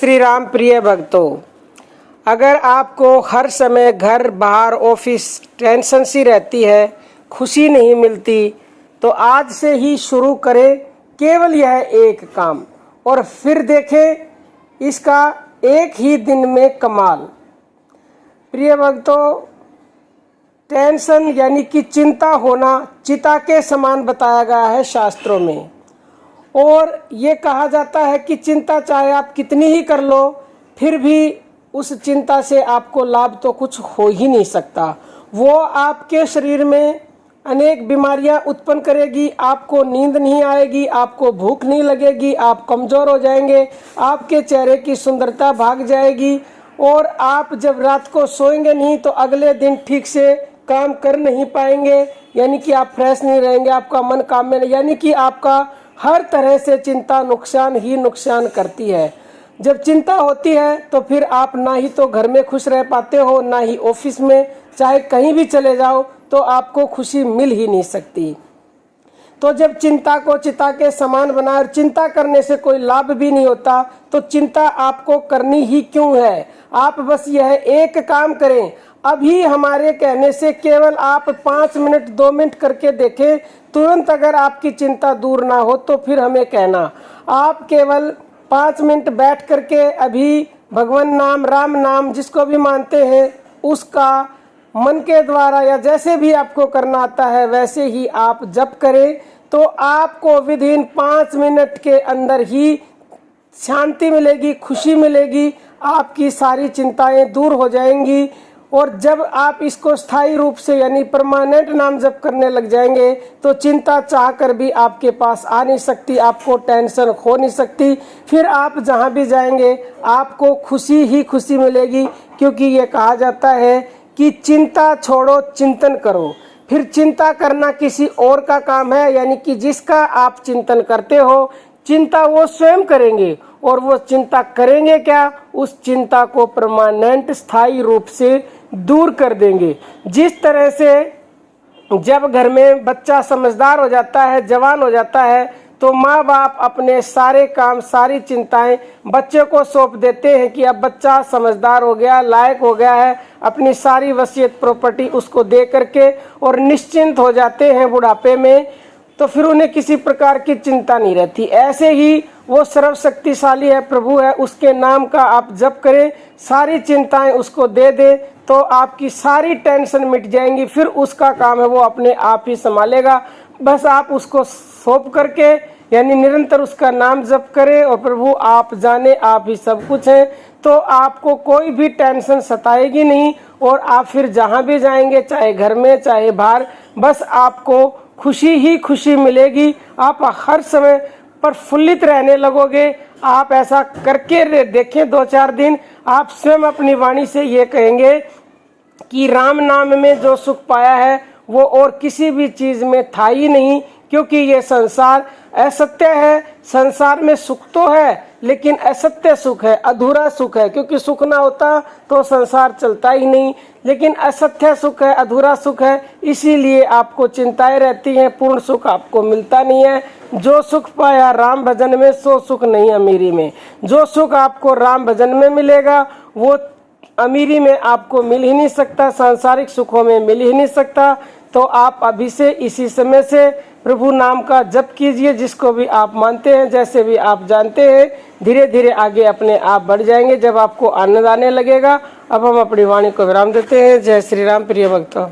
श्री राम प्रिय भक्तों, अगर आपको हर समय घर बाहर ऑफिस टेंशन सी रहती है, खुशी नहीं मिलती, तो आज से ही शुरू करें केवल यह एक काम और फिर देखें इसका एक ही दिन में कमाल। प्रिय भक्तों, टेंशन यानी कि चिंता होना चिता के समान बताया गया है शास्त्रों में, और ये कहा जाता है कि चिंता चाहे आप कितनी ही कर लो फिर भी उस चिंता से आपको लाभ तो कुछ हो ही नहीं सकता। वो आपके शरीर में अनेक बीमारियां उत्पन्न करेगी, आपको नींद नहीं आएगी, आपको भूख नहीं लगेगी, आप कमज़ोर हो जाएंगे, आपके चेहरे की सुंदरता भाग जाएगी, और आप जब रात को सोएंगे नहीं तो अगले दिन ठीक से काम कर नहीं पाएंगे, यानी कि आप फ्रेश नहीं रहेंगे, आपका मन काम में नहीं, यानी कि आपका हर तरह से चिंता नुकसान ही नुकसान करती है। जब चिंता होती है तो फिर आप ना ही तो घर में खुश रह पाते हो, ना ही ऑफिस में, चाहे कहीं भी चले जाओ तो आपको खुशी मिल ही नहीं सकती। तो जब चिंता को चिता के समान बनाए और चिंता करने से कोई लाभ भी नहीं होता, तो चिंता आपको करनी ही क्यों है। आप बस यह एक काम करें, अभी हमारे कहने से केवल आप 5 मिनट 2 मिनट करके देखें, तुरंत अगर आपकी चिंता दूर ना हो तो फिर हमें कहना। आप केवल 5 मिनट बैठ करके अभी भगवान नाम, राम नाम जिसको भी मानते हैं उसका मन के द्वारा या जैसे भी आपको करना आता है वैसे ही आप जप करें, तो आपको विदिन 5 मिनट के अंदर ही शांति मिलेगी, खुशी मिलेगी, आपकी सारी चिंताएं दूर हो जाएंगी। और जब आप इसको स्थायी रूप से यानी परमानेंट नाम जप करने लग जाएंगे तो चिंता चाह कर भी आपके पास आ नहीं सकती, आपको टेंशन हो नहीं सकती। फिर आप जहाँ भी जाएंगे आपको खुशी ही खुशी मिलेगी, क्योंकि ये कहा जाता है कि चिंता छोड़ो चिंतन करो। फिर चिंता करना किसी और का काम है, यानी कि जिसका आप चिंतन करते हो चिंता वो स्वयं करेंगे, और वो चिंता करेंगे क्या, उस चिंता को परमानेंट स्थायी रूप से दूर कर देंगे। जिस तरह से जब घर में बच्चा समझदार हो जाता है, जवान हो जाता है, तो माँ बाप अपने सारे काम सारी चिंताएं बच्चे को सौंप देते हैं कि अब बच्चा समझदार हो गया, लायक हो गया है, अपनी सारी वसीयत प्रॉपर्टी उसको दे करके और निश्चिंत हो जाते हैं बुढ़ापे में, तो फिर उन्हें किसी प्रकार की चिंता नहीं रहती। ऐसे ही वो सर्वशक्तिशाली है, प्रभु है, उसके नाम का आप जप करें, सारी चिंताएं उसको दे दे तो आपकी सारी टेंशन मिट जाएंगी। फिर उसका काम है वो अपने आप ही संभालेगा। बस आप उसको सौंप करके यानी निरंतर उसका नाम जप करें, और प्रभु आप जाने आप ही सब कुछ हैं, तो आपको कोई भी टेंशन सताएगी नहीं। और आप फिर जहाँ भी जाएंगे, चाहे घर में चाहे बाहर, बस आपको खुशी ही खुशी मिलेगी। आप हर समय प्रफुल्लित रहने लगोगे। आप ऐसा करके देखें 2-4 दिन, आप स्वयं अपनी वाणी से ये कहेंगे कि राम नाम में जो सुख पाया है वो और किसी भी चीज में था ही नहीं, क्योंकि ये संसार असत्य है। संसार में सुख तो है लेकिन असत्य सुख है, अधूरा सुख है, क्योंकि सुख ना होता तो संसार चलता ही नहीं, लेकिन असत्य सुख है, अधूरा सुख है, इसीलिए आपको चिंताएं रहती हैं, पूर्ण सुख आपको मिलता नहीं है। जो सुख पाया राम भजन में सो सुख नहीं अमीरी में। जो सुख आपको राम भजन में मिलेगा वो अमीरी में आपको मिल ही नहीं सकता, सांसारिक सुखों में मिल ही नहीं सकता। तो आप अभी से इसी समय से प्रभु नाम का जप कीजिए, जिसको भी आप मानते हैं, जैसे भी आप जानते हैं, धीरे धीरे आगे अपने आप बढ़ जाएंगे जब आपको आनंद आने लगेगा। अब हम अपनी वाणी को विराम देते हैं। जय श्री राम प्रिय भक्तों।